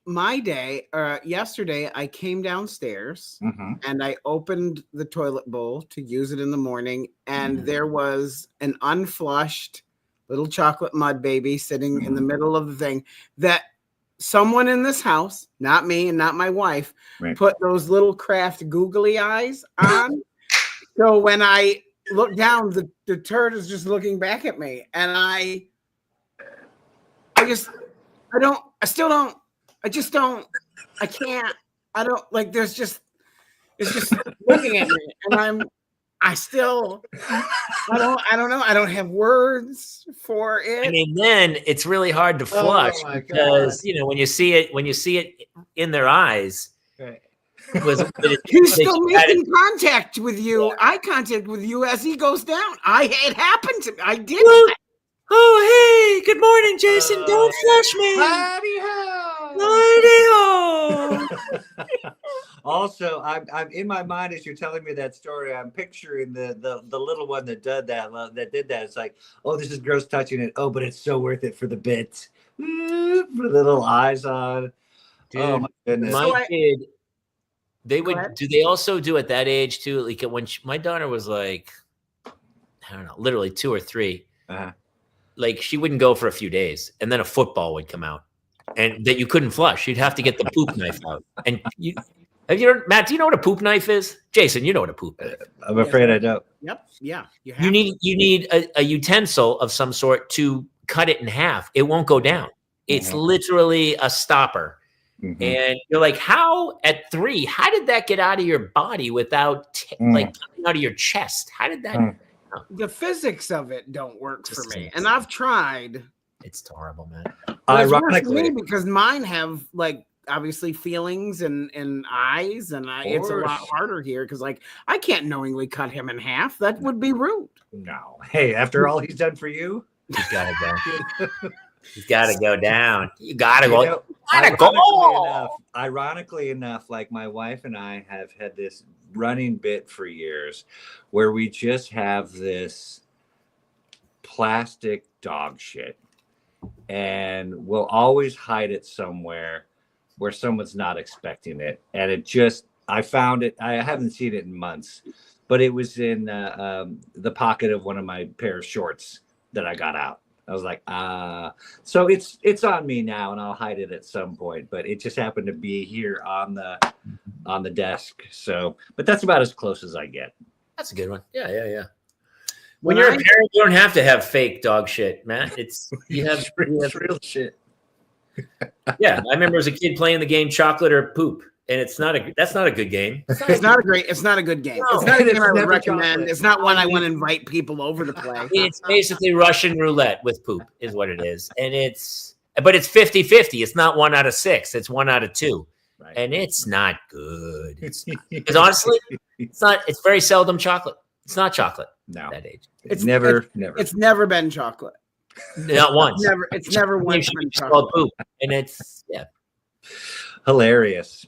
my day, yesterday I came downstairs and I opened the toilet bowl to use it in the morning, and there was an unflushed little chocolate mud baby sitting in the middle of the thing that someone in this house, not me and not my wife, put those little craft googly eyes on. So when I look down, the turd is just looking back at me, and I can't, it's just looking at me, and I don't know. I don't have words for it. I mean, then it's really hard to flush because, when you see it in their eyes, he's still making contact with you, eye contact with you as he goes down. It happened to me. I did it. Oh, hey, good morning, Jason. Don't flush me. Howdy-ho. Also, I'm in my mind as you're telling me that story. I'm picturing the little one that did that. It's like, oh, this is gross touching it. Oh, but it's so worth it for the bit. For the little eyes on. Dude, oh my goodness. My kid. Do they also do at that age too? Like when my daughter was like, I don't know, literally 2 or 3. Like she wouldn't go for a few days, and then a football would come out, and that you couldn't flush. You'd have to get the poop knife out. And Matt? Do you know what a poop knife is? Jason, you know what a poop knife is. I'm afraid I don't. Yep. Yeah. You need a utensil of some sort to cut it in half. It won't go down. It's literally a stopper. And you're like, how at 3? How did that get out of your body without like coming out of your chest? How did that? The physics of it don't work for me, and I've tried. It's horrible, man. Ironically, because mine have like obviously feelings and eyes, and it's a lot harder here because like I can't knowingly cut him in half. That would be rude. No. Hey, after all he's done for you, he's got to go. He's got to go down. You got to go. Ironically enough, like my wife and I have had this running bit for years where we just have this plastic dog shit. and we'll always hide it somewhere where someone's not expecting it. And I found it. I haven't seen it in months, but it was in the pocket of one of my pair of shorts that I got out. I was like, so it's on me now, and I'll hide it at some point. But it just happened to be here on the desk. So, but that's about as close as I get. That's a good one. Yeah. When you're a parent, you don't have to have fake dog shit, Matt. You have real shit. Yeah, I remember as a kid playing the game Chocolate or Poop, and that's not a good game. It's not a good game. No, it's not a game I would never recommend. chocolate. It's not one I want to invite people over to play. It's basically Russian roulette with poop is what it is. And but it's 50-50. It's not 1 out of 6. It's 1 out of 2. Right. And it's not good. Because honestly, it's very seldom chocolate. It's not chocolate No, at that age. it's never. It's never been chocolate. Not once. It's never once been It's chocolate. called poop. And it's hilarious.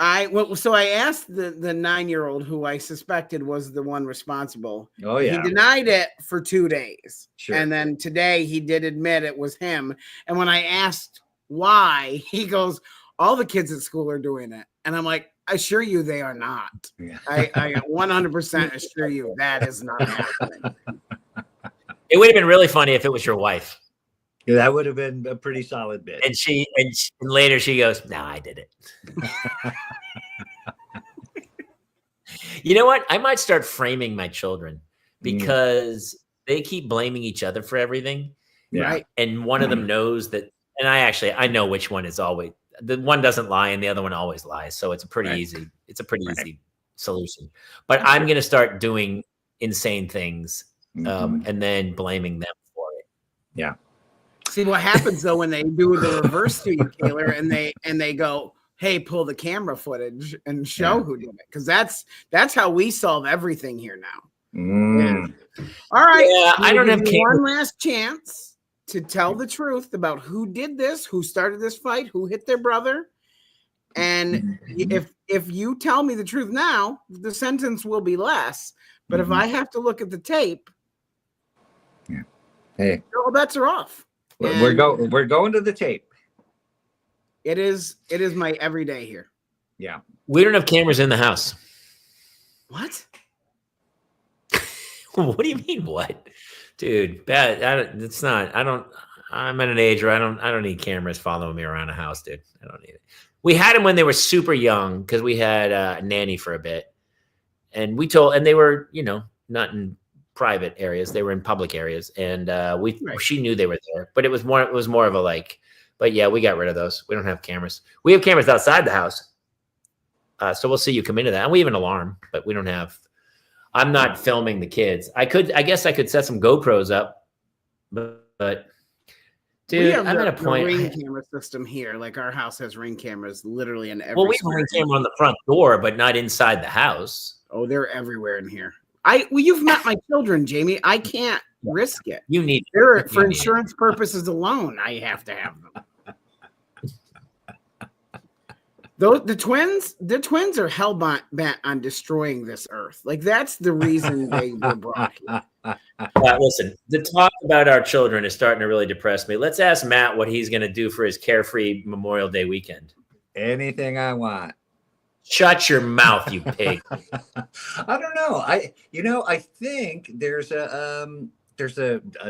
So I asked the 9-year-old who I suspected was the one responsible. Oh yeah, He denied it for 2 days. Sure. And then today he did admit it was him. And when I asked why, he goes, all the kids at school are doing it. And I'm like, I assure you they are not. Yeah. I 100% assure you that is not happening. It would have been really funny if it was your wife. Yeah, that would have been a pretty solid bit. And later she goes, "No, I did it." You know what? I might start framing my children because they keep blaming each other for everything. Yeah. Right? And one of them knows that, and I know which one is always, the one doesn't lie and the other one always lies. So it's a pretty easy solution. But I'm going to start doing insane things and then blaming them for it. Yeah. See what happens though when they do the reverse to you, Taylor, and they go, "Hey, pull the camera footage and show who did it," because that's how we solve everything here now. Yeah. All right, I don't have one last chance to tell the truth about who did this, who started this fight, who hit their brother, and if you tell me the truth now, the sentence will be less. But if I have to look at the tape, hey, all bets are off. We're going to the tape. It is my everyday here. Yeah. We don't have cameras in the house. What? What do you mean? What, dude? Bad. I'm at an age where I don't need cameras following me around a house, dude. I don't need it. We had them when they were super young because we had a nanny for a bit, and they were, not in private areas, they were in public areas, and she knew they were there, but it was more of a like. But yeah, we got rid of those. We don't have cameras. We have cameras outside the house, so we'll see you come into that, and we have an alarm, but we don't have. I'm not filming the kids. I guess I could set some GoPros up, but dude, I'm at a point. Ring camera system here, like our house has ring cameras literally in every. Well, we have a ring camera on the front door, but not inside the house. Oh, they're everywhere in here. You've met my children, Jamie. I can't risk it. You need for insurance purposes alone. I have to have them. The twins are hell bent on destroying this earth. Like that's the reason they were brought here. Listen, the talk about our children is starting to really depress me. Let's ask Matt what he's going to do for his carefree Memorial Day weekend. Anything I want. Shut your mouth, you pig. I don't know. I think there's a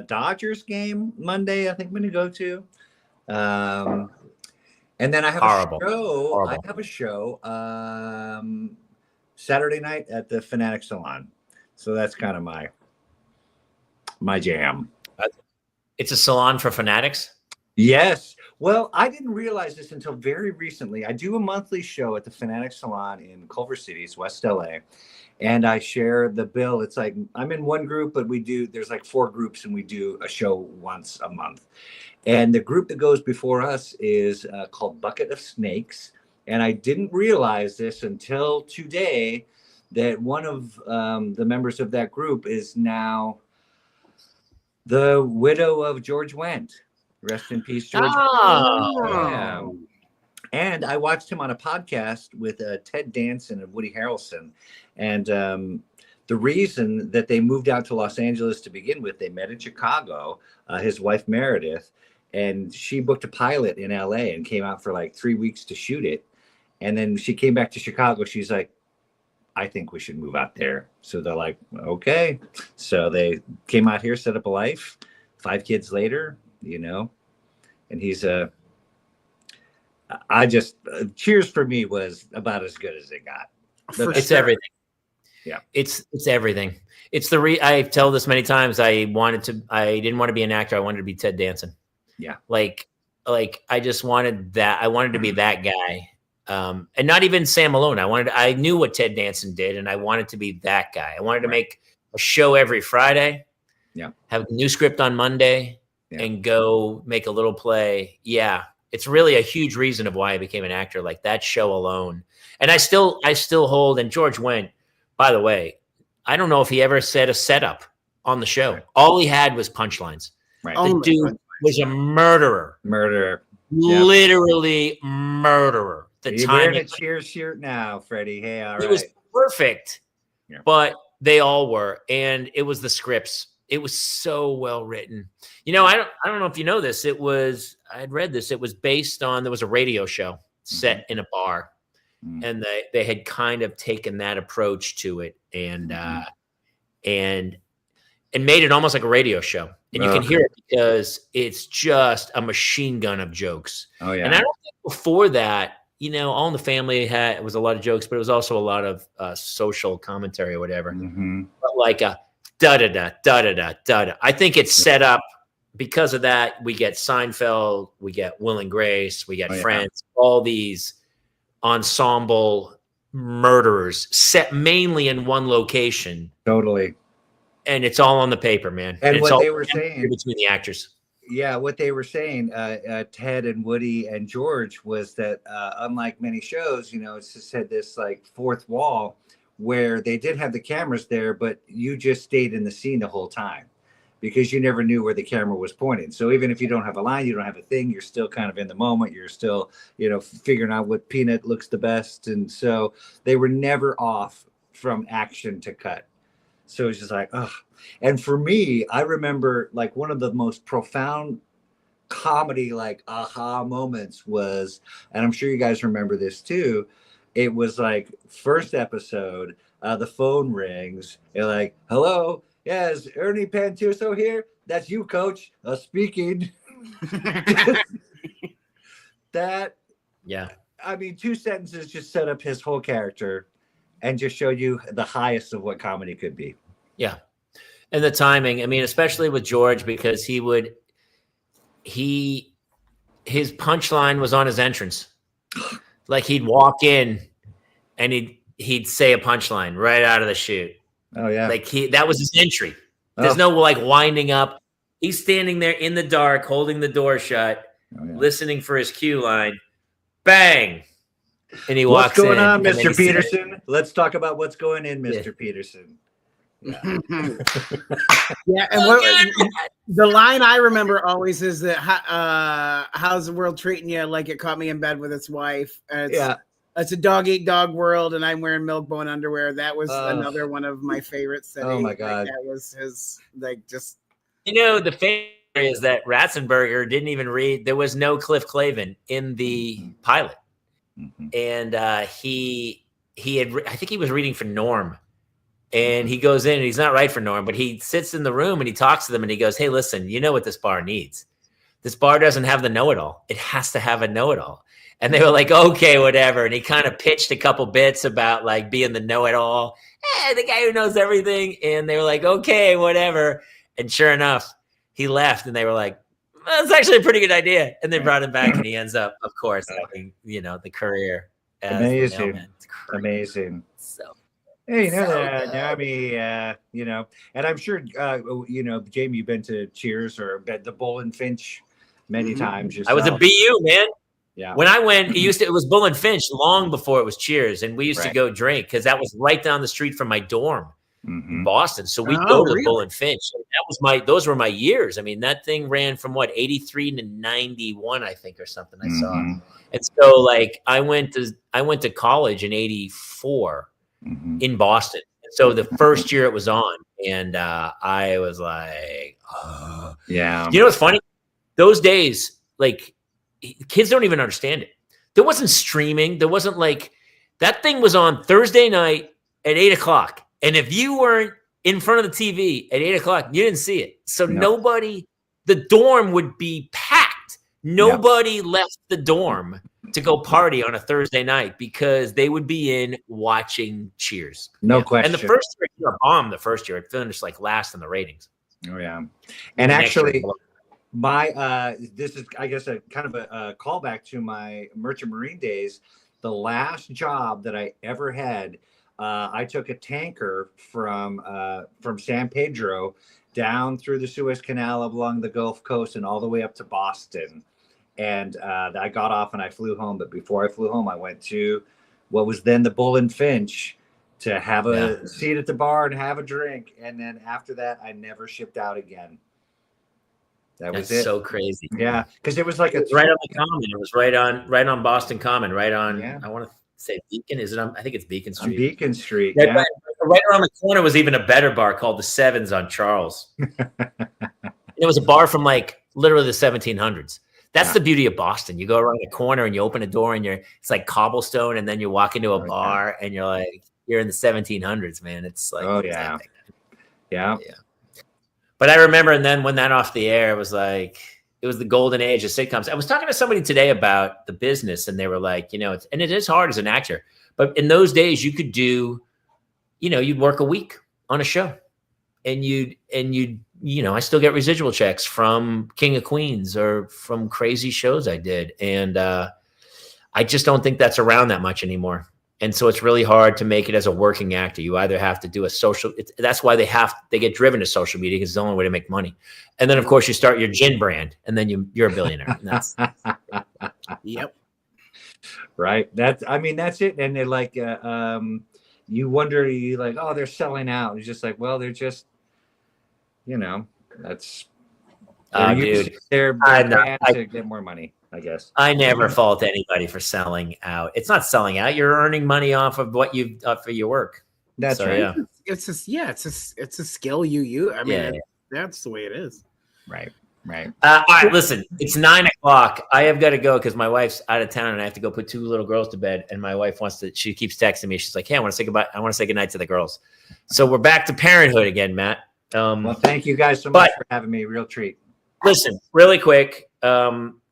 Dodgers game Monday. I think I'm going to go to. And then I have a show. Horrible. I have a show Saturday night at the Fanatic Salon. So that's kind of my jam. It's a salon for fanatics? Yes. Well, I didn't realize this until very recently. I do a monthly show at the Fanatic Salon in Culver City, West LA, and I share the bill. It's like I'm in one group, but there's like 4 groups, and we do a show once a month. And the group that goes before us is called Bucket of Snakes. And I didn't realize this until today that one of the members of that group is now the widow of George Wendt. Rest in peace, George. Yeah. And I watched him on a podcast with Ted Danson and Woody Harrelson. And the reason that they moved out to Los Angeles to begin with, they met in Chicago, his wife Meredith. and she booked a pilot in LA and came out for like 3 weeks to shoot it. And then she came back to Chicago. She's like, I think we should move out there. So they're like, okay. So they came out here, set up a life. 5 kids later, and he's Cheers for me was about as good as it got. It's everything. Yeah. It's everything. It's I tell this many times. I didn't want to be an actor. I wanted to be Ted Danson. Yeah. Like I just wanted that. I wanted to be that guy. And not even Sam Malone. I knew what Ted Danson did, and I wanted to be that guy. I wanted to make a show every Friday. Yeah. Have a new script on Monday, and go make a little play. Yeah. It's really a huge reason of why I became an actor, like that show alone. And I still hold, and George went, by the way, I don't know if he ever said a setup on the show. Right. All he had was punchlines. Right. The dude was a murderer. Literally murderer. You're wearing a Cheers shirt now, Freddie. Hey, all right. It was perfect, but they all were. And it was the scripts. It was so well written. I don't know if you know this. I'd read this. It was based on, there was a radio show set in a bar, and they had kind of taken that approach to it and made it almost like a radio show. And you can hear it because it's just a machine gun of jokes. Oh yeah. And I don't think before that, All in the Family it was a lot of jokes, but it was also a lot of social commentary or whatever. But like a da-da-da, da-da-da, da-da. I think it's set up because of that. We get Seinfeld, we get Will and Grace, we get Friends, all these ensemble murderers set mainly in one location. Totally. And it's all on the paper, man. And it's what all they were saying between the actors. Yeah, what they were saying, Ted and Woody and George, was that unlike many shows, it's just had this like fourth wall where they did have the cameras there, but you just stayed in the scene the whole time because you never knew where the camera was pointing. So even if you don't have a line, you don't have a thing, you're still kind of in the moment. You're still, figuring out what peanut looks the best. And so they were never off from action to cut. So it's just like, oh. And for me, I remember like one of the most profound comedy, like aha moments was, and I'm sure you guys remember this too. It was like first episode, the phone rings. You're like, hello, yes, Ernie Pantuso here. That's you, coach, speaking. That, I mean, 2 sentences just set up his whole character and just showed you the highest of what comedy could be. Yeah. And the timing, I mean, especially with George, because his punchline was on his entrance. Like he'd walk in and he'd say a punchline right out of the chute. Oh yeah. Like that was his entry. There's no like winding up. He's standing there in the dark, holding the door shut, listening for his cue line. Bang. And he walks in. What's going on, Mr. Peterson? Let's talk about what's going in, Mr. Peterson. Yeah. And the line I remember always is that how's the world treating you? Like it caught me in bed with its wife. It's a dog eat dog world, and I'm wearing milk bone underwear. That was another one of my favorites. Oh my god, that was his just. The favorite is that Ratzenberger didn't even read. There was no Cliff Clavin in the pilot, and he had. I think he was reading for Norm. And he goes in and he's not right for Norm, but he sits in the room and he talks to them and he goes, hey, listen, you know what this bar needs? This bar doesn't have the know-it-all. It has to have a know-it-all. And they were like, okay, whatever. And he kind of pitched a couple bits about like being the know-it-all. The guy who knows everything. And they were like, okay, whatever. And sure enough, he left and they were like, that's actually a pretty good idea. And they brought him back and he ends up, of course, having, the career. Amazing. Amazing. So. Hey, and I'm sure, Jamie, you've been to Cheers or been to Bull and Finch many times. Yourself. I was a BU, man. Yeah. When I went, it was Bull and Finch long before it was Cheers. And we used to go drink because that was right down the street from my dorm in Boston. So we'd go to Bull and Finch. And those were my years. I mean, that thing ran from 83 to 91, I think, or something I saw. And so like I went to college in 84. In Boston. So the first year it was on, and I was like, yeah. You know what's funny? those days, like kids don't even understand it. There wasn't streaming. There wasn't like that thing was on Thursday night at 8:00. And if you weren't in front of the TV at 8:00, you didn't see it. So nobody, the dorm would be packed. Nobody left the dorm to go party on a Thursday night because they would be in watching Cheers. No question. And the first year, bombed the first year. It finished like last in the ratings. Oh yeah. And actually, my this is, I guess, a kind of a callback to my Merchant Marine days. The last job that I ever had, I took a tanker from San Pedro down through the Suez Canal along the Gulf Coast and all the way up to Boston. And I got off and I flew home. But before I flew home, I went to what was then the Bull and Finch to have a seat at the bar and have a drink. And then after that, I never shipped out again. That's it. So crazy. Yeah, because it was like right on the Common. It was right on Boston Common. Right on. I want to say Beacon. Is it on? I think it's Beacon Street. On Beacon Street. Right around the corner was even a better bar called the Sevens on Charles. It was a bar from like literally the 1700s. That's the beauty of Boston. You go around the corner and you open a door and it's like cobblestone, and then you walk into a bar and you're like, you're in the 1700s, man. It's like, yeah. But I remember, and then when that off the air, it was the golden age of sitcoms. I was talking to somebody today about the business, and they were like, and it is hard as an actor, but in those days you could do, you'd work a week on a show, and I still get residual checks from King of Queens or from crazy shows I did. And I just don't think that's around that much anymore. And so it's really hard to make it as a working actor. You either have to do a social, that's why they get driven to social media, because it's the only way to make money. And then of course you start your gin brand, and then you're a billionaire. And that's yep. Right. That's it. And they're like, you wonder, oh, they're selling out. It's just like, well, they're just, that's they're brand to get more money, I guess. I never fault anybody for selling out. It's not selling out. You're earning money off of what you've done for your work. That's right. Yeah. It's a skill you use. I mean, that's the way it is. Right. All right, listen, it's 9:00. I have got to go because my wife's out of town and I have to go put two little girls to bed. And my wife she keeps texting me. She's like, hey, I want to say goodbye. I want to say goodnight to the girls. So we're back to parenthood again, Matt. Well, thank you guys so much for having me. Real treat. Listen, really quick.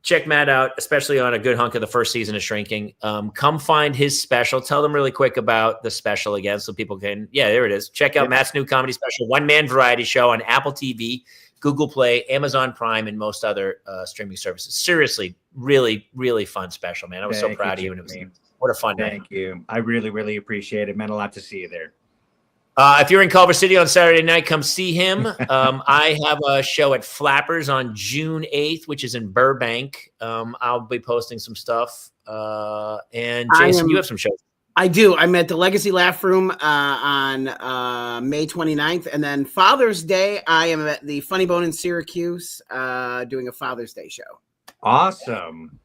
Check Matt out, especially on a good hunk of the first season of Shrinking. Come find his special. Tell them really quick about the special again so people can, there it is. Check out Matt's new comedy special, One Man Variety Show on Apple TV, Google Play, Amazon Prime, and most other streaming services. Seriously, really, really fun special, man. I was so proud of you. And what a fun night. Thank you. I really, really appreciate it. It meant a lot to see you there. If you're in Culver City on Saturday night, come see him. I have a show at Flappers on June 8th, which is in Burbank. I'll be posting some stuff. And Jason, you have some shows. I do. I'm at the Legacy Laugh Room on May 29th. And then Father's Day, I am at the Funny Bone in Syracuse doing a Father's Day show. Awesome.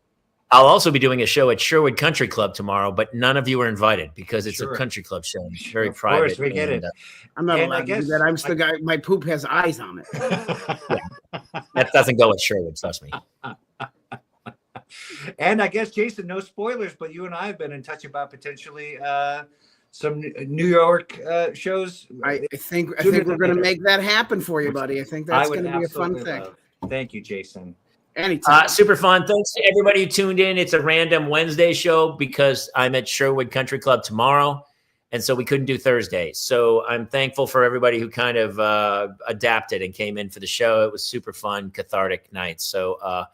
I'll also be doing a show at Sherwood Country Club tomorrow, but none of you are invited because it's a country club show. It's very private. Of course, we get it. I'm not allowed to do that. I'm still got my poop has eyes on it. That doesn't go at Sherwood, trust me. And I guess, Jason, no spoilers, but you and I have been in touch about potentially some New York shows. I think we're going to make that happen for you, buddy. I think that's going to be a fun thing. Thank you, Jason. Anytime. Super fun. Thanks to everybody who tuned in. It's a random Wednesday show because I'm at Sherwood Country Club tomorrow, and so we couldn't do Thursday. So I'm thankful for everybody who kind of adapted and came in for the show. It was super fun, cathartic night. So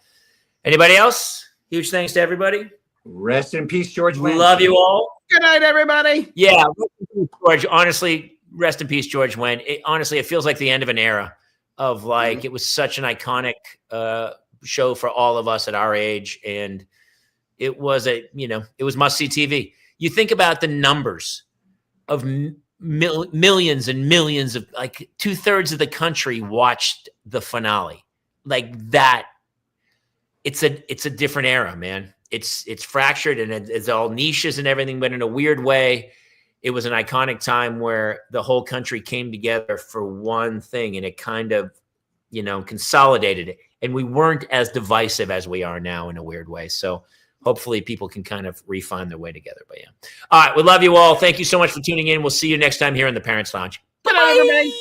anybody else? Huge thanks to everybody. Rest in peace, George Wendt. Love you all. Good night, everybody. Yeah, rest in peace, George. Honestly, rest in peace, George Wendt. It feels like the end of an era of it was such an iconic show for all of us at our age, and it was it was must-see TV. You think about the numbers of millions and millions of 2/3 of the country watched the finale like that. It's a different era, man. It's fractured and it's all niches and everything, but in a weird way, it was an iconic time where the whole country came together for one thing, and it kind of consolidated it. and we weren't as divisive as we are now in a weird way. So hopefully people can kind of refine their way together. But yeah. All right. We love you all. Thank you so much for tuning in. We'll see you next time here in the Parents Lounge. Bye, everybody.